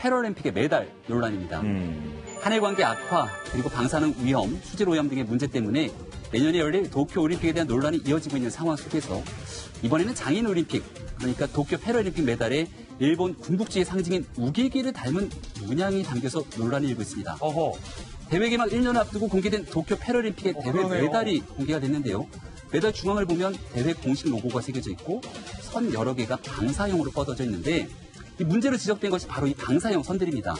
패럴림픽의 메달 논란입니다. 한일 관계 악화, 그리고 방사능 위험, 수질 오염 등의 문제 때문에 내년에 열릴 도쿄 올림픽에 대한 논란이 이어지고 있는 상황 속에서 이번에는 장인 올림픽, 그러니까 도쿄 패럴림픽 메달에 일본 군국주의 상징인 우길기를 닮은 문양이 담겨서 논란이 일고 있습니다. 어허. 대회 개막 1년 앞두고 공개된 도쿄 패럴림픽의 대회 그러네요. 메달이 공개가 됐는데요. 메달 중앙을 보면 대회 공식 로고가 새겨져 있고 선 여러 개가 방사형으로 뻗어져 있는데 이 문제로 지적된 것이 바로 이 방사형 선들입니다.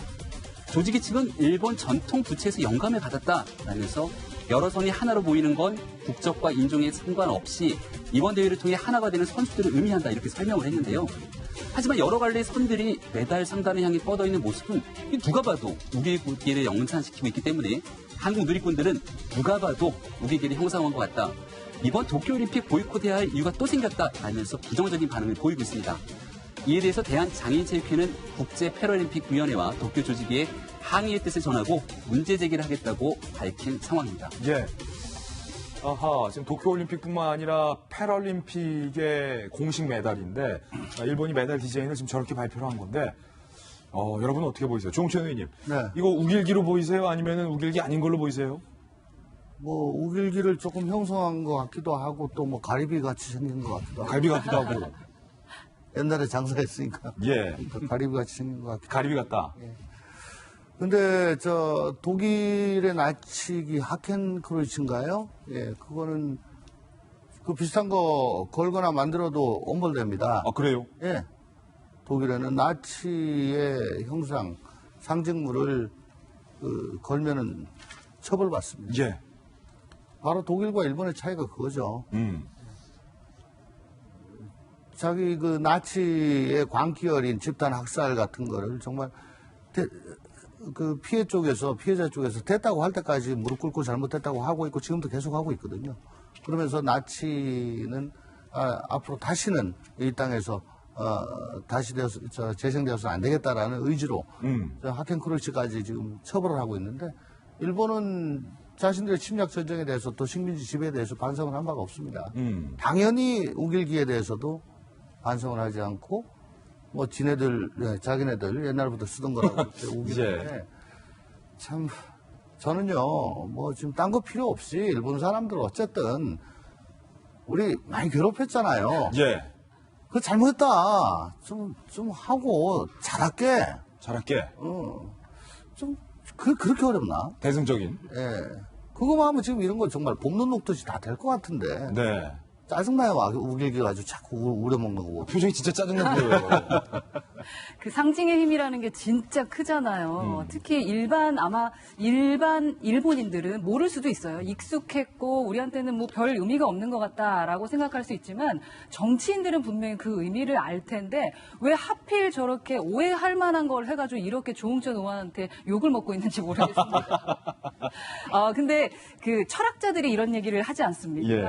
조직위 측은 일본 전통 부채에서 영감을 받았다라면서 여러 선이 하나로 보이는 건 국적과 인종에 상관없이 이번 대회를 통해 하나가 되는 선수들을 의미한다 이렇게 설명을 했는데요. 하지만 여러 갈래의 선들이 메달 상단을 향해 뻗어있는 모습은 누가 봐도 우길기를 연상시키고 있기 때문에 한국 누리꾼들은 누가 봐도 우길기를 형상화한 것 같다. 이번 도쿄올림픽 보이콧해야 할 이유가 또 생겼다 라면서 부정적인 반응을 보이고 있습니다. 이에 대해서 대한장애인체육회는 국제패럴림픽위원회와 도쿄 조직위에 항의의 뜻을 전하고 문제 제기를 하겠다고 밝힌 상황입니다. 예. 아하, 지금 도쿄올림픽뿐만 아니라 패럴림픽의 공식 메달인데 일본이 메달 디자인을 지금 저렇게 발표를 한 건데 여러분은 어떻게 보이세요? 조홍천 의원님. 네. 이거 우길기로 보이세요? 아니면 우길기 아닌 걸로 보이세요? 뭐 우길기를 조금 형성한 것 같기도 하고 또 뭐 가리비 같이 생긴 것 같기도 하고. 갈비 같기도 하고. 옛날에 장사했으니까. 예. 가리비 같이 생긴 것 같기도 하고. 가리비 같다. 예. 근데 독일의 나치기 하켄크루이츠인가요? 예, 그거는 그 비슷한 거 걸거나 만들어도 엄벌됩니다. 아, 그래요? 예. 독일에는 나치의 형상, 상징물을 걸면은 처벌받습니다. 예. 바로 독일과 일본의 차이가 그거죠. 자기 그 나치의 광기 어린 집단 학살 같은 거를 정말 그 피해자 쪽에서 됐다고 할 때까지 무릎 꿇고 잘못됐다고 하고 있고 지금도 계속 하고 있거든요. 그러면서 나치는 앞으로 다시는 이 땅에서 다시 재생되어서는 안 되겠다라는 의지로 하켄크루이츠까지 지금 처벌을 하고 있는데 일본은 자신들의 침략 전쟁에 대해서 또 식민지 지배에 대해서 반성을 한 바가 없습니다. 당연히 우길기에 대해서도 반성을 하지 않고 뭐 자기네들 옛날부터 쓰던 거라고 우길기인데 참 저는요 뭐 지금 딴 거 필요 없이 일본 사람들 어쨌든 우리 많이 괴롭혔잖아요. 예. 그거 잘못했다 좀 하고 잘할게. 그렇게 어렵나? 대승적인. 예. 그거만 하면 지금 이런 거 정말 봄눈 녹듯이 다 될 것 같은데. 네. 짜증나요. 우길기 가지고 자꾸 우려먹는 거. 표정이 진짜 짜증나 보여요. 그 상징의 힘이라는 게 진짜 크잖아요. 특히 일본인들은 모를 수도 있어요. 익숙했고 우리한테는 뭐 별 의미가 없는 것 같다라고 생각할 수 있지만 정치인들은 분명히 그 의미를 알 텐데 왜 하필 저렇게 오해할 만한 걸 해가지고 이렇게 조응천 의원한테 욕을 먹고 있는지 모르겠습니다. 근데 그 철학자들이 이런 얘기를 하지 않습니까? 예.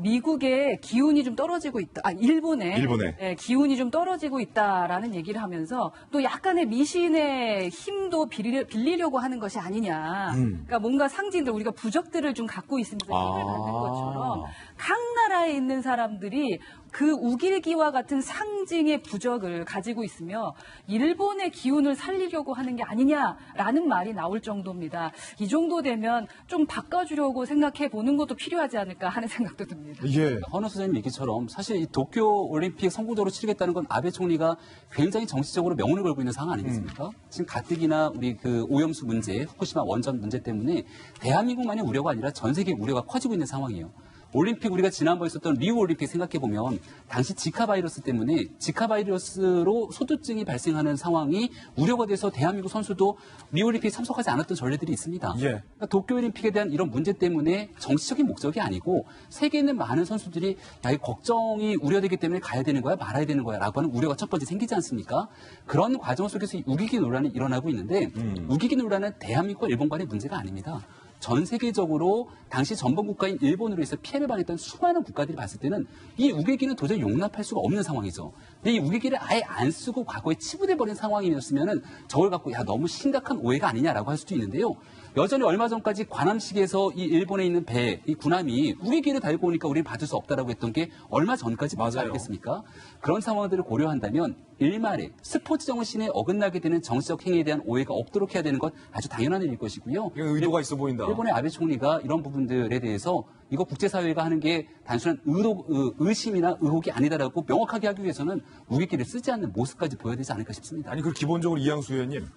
미국의 기운이 좀 떨어지고 있다. 일본의 기운이 좀 떨어지고 있다라는 얘기를 하면서 또 약간의 미신의 힘도 빌리려고 하는 것이 아니냐. 그러니까 뭔가 상징들 우리가 부적들을 좀 갖고 있으면서 힘을 갖는 것처럼 각 나라에 있는 사람들이 그 우길기와 같은 상징의 부적을 가지고 있으며 일본의 기운을 살리려고 하는 게 아니냐라는 말이 나올 정도입니다. 이 정도 되면 좀 바꿔주려고 생각해 보는 것도 필요하지 않을까 하는 생각도 듭니다. 예. 헌우 소장님 얘기처럼 사실 이 도쿄 올림픽 성공적으로 치르겠다는 건 아베 총리가 굉장히 정치적으로 명운을 걸고 있는 상황 아니겠습니까? 지금 가뜩이나 우리 그 오염수 문제, 후쿠시마 원전 문제 때문에 대한민국만의 우려가 아니라 전 세계 우려가 커지고 있는 상황이에요. 올림픽 우리가 지난번에 있었던 리우 올림픽 생각해보면 당시 지카 바이러스 때문에 지카 바이러스로 소두증이 발생하는 상황이 우려가 돼서 대한민국 선수도 리우 올림픽에 참석하지 않았던 전례들이 있습니다. 예. 그러니까 도쿄 올림픽에 대한 이런 문제 때문에 정치적인 목적이 아니고 세계에 있는 많은 선수들이 야, 이 걱정이 우려되기 때문에 가야 되는 거야 말아야 되는 거야 라고 하는 우려가 첫 번째 생기지 않습니까? 그런 과정 속에서 우기기 논란이 일어나고 있는데 우기기 논란은 대한민국과 일본 간의 문제가 아닙니다. 전 세계적으로 당시 전범국가인 일본으로 해서 피해를 당했던 수많은 국가들이 봤을 때는 이 우길기는 도저히 용납할 수가 없는 상황이죠. 근데 이 우기기를 아예 안 쓰고 과거에 치부돼버린 상황이었으면은 저걸 갖고 야 너무 심각한 오해가 아니냐라고 할 수도 있는데요. 여전히 얼마 전까지 관함식에서 이 일본에 있는 배, 이 군함이 우기기를 달고 오니까 우리는 받을 수 없다라고 했던 게 얼마 전까지 맞아야겠습니까? 그런 상황들을 고려한다면 일말에 스포츠 정신에 어긋나게 되는 정치적 행위에 대한 오해가 없도록 해야 되는 건 아주 당연한 일일 것이고요. 이건 의도가 있어 보인다. 일본의 아베 총리가 이런 부분들에 대해서 이거 국제사회가 하는 게 단순한 의심이나 의혹이 아니다라고 명확하게 하기 위해서는 우기기를 쓰지 않는 모습까지 보여야 되지 않을까 싶습니다. 아니, 그 기본적으로 이양수 의원님,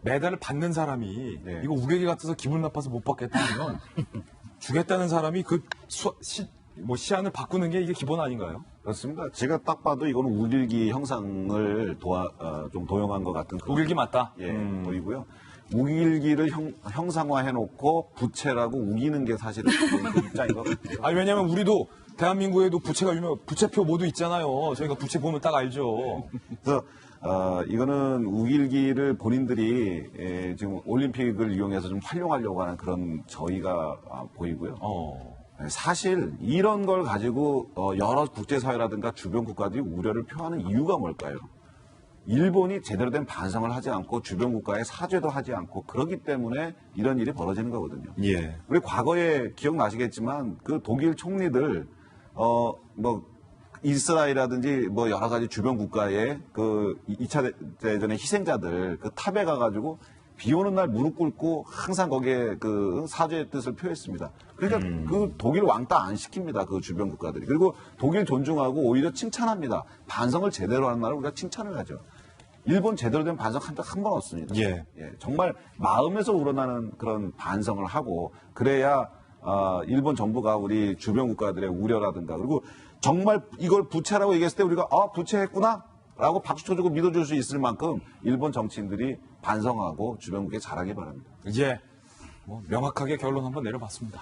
메달을 받는 사람이 이거 우계기 같아서 기분 나빠서 못 받겠다면 주겠다는 사람이 그 시안을 바꾸는 게 이게 기본 아닌가요? 그렇습니다. 제가 딱 봐도 이거는 우길기 형상을 좀 도용한 것 같은 그런 우길기 맞다. 보이고요. 우길기를 형상화해놓고 부채라고 우기는 게 사실은 입장인 것 같아요. 아니, 왜냐면 우리도 대한민국에도 부채가 부채표 모두 있잖아요. 저희가 부채 보면 딱 알죠. 그래서 이거는 우길기를 본인들이 지금 올림픽을 이용해서 좀 활용하려고 하는 그런 저희가 보이고요. 사실 이런 걸 가지고 여러 국제사회라든가 주변 국가들이 우려를 표하는 이유가 뭘까요? 일본이 제대로 된 반성을 하지 않고 주변 국가에 사죄도 하지 않고 그러기 때문에 이런 일이 벌어지는 거거든요. 예. 우리 과거에 기억나시겠지만 그 독일 총리들 이스라엘이라든지 뭐 여러 가지 주변 국가의 그 2차 대전의 희생자들 그 탑에 가가지고 비 오는 날 무릎 꿇고 항상 거기에 그 사죄의 뜻을 표했습니다. 그러니까 그 독일 왕따 안 시킵니다. 그 주변 국가들이. 그리고 독일 존중하고 오히려 칭찬합니다. 반성을 제대로 하는 나라를 우리가 칭찬을 하죠. 일본 제대로 된 반성 한 번 없습니다. 예. 정말 마음에서 우러나는 그런 반성을 하고 그래야 일본 정부가 우리 주변 국가들의 우려라든가 그리고 정말 이걸 부채라고 얘기했을 때 우리가 부채했구나 라고 박수 쳐주고 믿어줄 수 있을 만큼 일본 정치인들이 반성하고 주변국에 잘하기 바랍니다. 이제 명확하게 결론 한번 내려봤습니다.